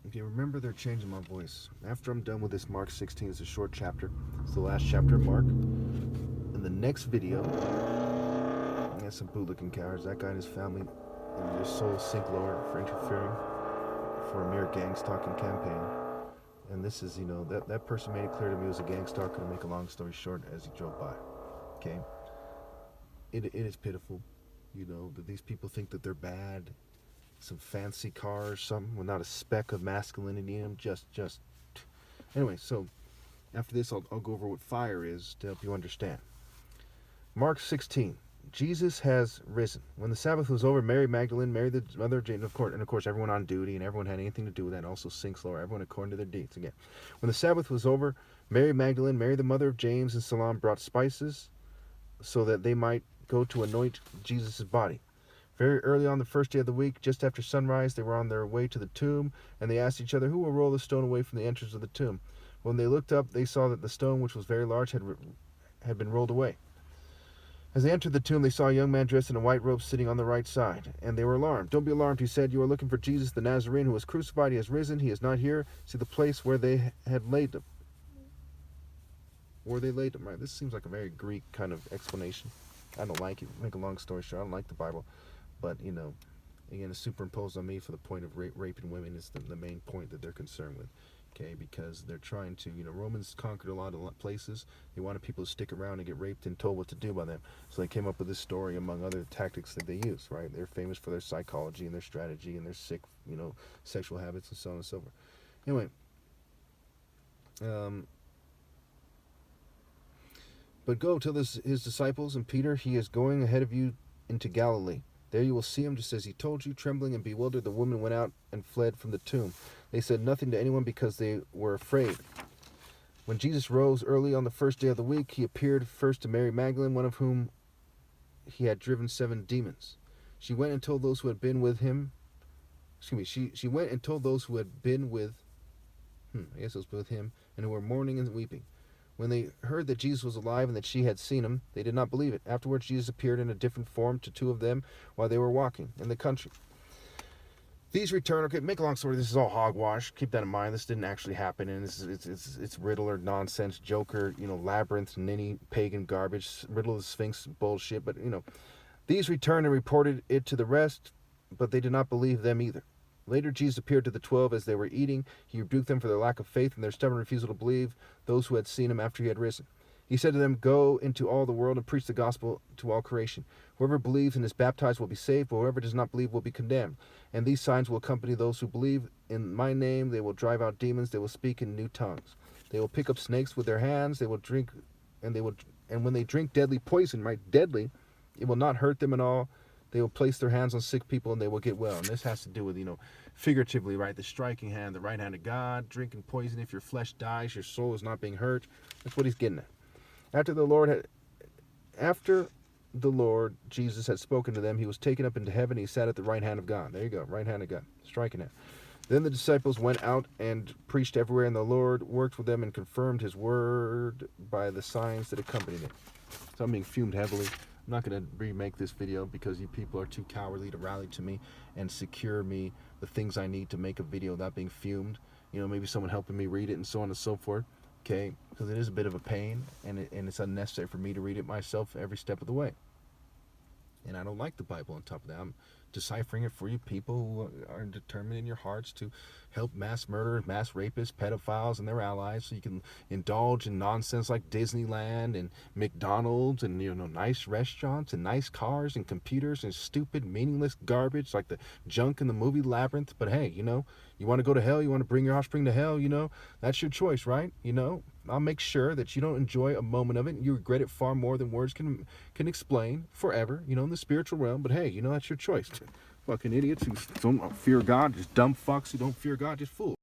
Okay, remember they're changing my voice. After I'm done with this Mark 16, it's a short chapter. It's the last chapter of Mark. In the next video, there's some bootlicking cowards. That guy and his family, and their soul sink lower for interfering for a mere gang stalking campaign. And this is, that person made it clear to me it was a gang stalker, to make a long story short, as he drove by. Okay? It is pitiful, that these people think that they're bad. Some fancy cars, something with not a speck of masculinity in them. Just. Anyway, so after this, I'll go over what fire is to help you understand. Mark 16. Jesus has risen. When the Sabbath was over, Mary Magdalene, Mary the mother of James, of course, everyone on duty and everyone had anything to do with that, also sinks lower, everyone according to their deeds. Again, when the Sabbath was over, Mary Magdalene, Mary the mother of James, and Salome brought spices so that they might go to anoint Jesus' body. Very early on the first day of the week, just after sunrise, they were on their way to the tomb, and they asked each other, "Who will roll the stone away from the entrance of the tomb?" When they looked up, they saw that the stone, which was very large, had been rolled away. As they entered the tomb, they saw a young man dressed in a white robe sitting on the right side, and they were alarmed. "Don't be alarmed," he said. "You are looking for Jesus the Nazarene, who was crucified. He has risen. He is not here. See the place where they had laid him." Where they laid him, right? This seems like a very Greek kind of explanation. I don't like it. Make a long story short, I don't like the Bible. But, again, it's superimposed on me for the point of raping women is the main point that they're concerned with. Okay, because they're trying to, Romans conquered a lot of places. They wanted people to stick around and get raped and told what to do by them. So they came up with this story, among other tactics that they use, right? They're famous for their psychology and their strategy and their sick, sexual habits and so on and so forth. Anyway, but go tell his disciples and Peter, he is going ahead of you into Galilee. There you will see him, just as he told you." Trembling and bewildered, the women went out and fled from the tomb. They said nothing to anyone because they were afraid. When Jesus rose early on the first day of the week, he appeared first to Mary Magdalene, one of whom he had driven 7 demons. She went and told those who had been with him. She went and told those who had been with him, and who were mourning and weeping. When they heard that Jesus was alive and that she had seen him, they did not believe it. Afterwards, Jesus appeared in a different form to 2 of them while they were walking in the country. These returned. Okay, make a long story. This is all hogwash. Keep that in mind. This didn't actually happen, and it's riddle or nonsense, joker, labyrinth, ninny, pagan garbage, riddle of the Sphinx bullshit. But these returned and reported it to the rest, but they did not believe them either. Later, Jesus appeared to the 12 as they were eating. He rebuked them for their lack of faith and their stubborn refusal to believe those who had seen him after he had risen. He said to them, "Go into all the world and preach the gospel to all creation. Whoever believes and is baptized will be saved, but whoever does not believe will be condemned. And these signs will accompany those who believe. In my name they will drive out demons. They will speak in new tongues. They will pick up snakes with their hands. They will drink, and when they drink deadly poison, right, deadly, it will not hurt them at all. They will place their hands on sick people and they will get well." And this has to do with, figuratively, right? The striking hand, the right hand of God, drinking poison. If your flesh dies, your soul is not being hurt. That's what he's getting at. After the Lord Jesus had spoken to them, he was taken up into heaven. He sat at the right hand of God. There you go, right hand of God, striking hand. Then the disciples went out and preached everywhere, and the Lord worked with them and confirmed his word by the signs that accompanied it. So I'm being fumed heavily. I'm not going to remake this video because you people are too cowardly to rally to me and secure me the things I need to make a video without being fumed. Maybe someone helping me read it and so on and so forth. Okay, because it is a bit of a pain, and it's unnecessary for me to read it myself every step of the way. And I don't like the Bible on top of that. I'm deciphering it for you people who are determined in your hearts to help mass murderers, mass rapists, pedophiles, and their allies, so you can indulge in nonsense like Disneyland and McDonald's and nice restaurants and nice cars and computers and stupid, meaningless garbage like the junk in the movie Labyrinth. But hey, you want to go to hell, you want to bring your offspring to hell, that's your choice, right? I'll make sure that you don't enjoy a moment of it. You regret it far more than words can explain forever, in the spiritual realm. But hey, that's your choice. Fucking idiots who don't fear God, just dumb fucks who don't fear God, just fools.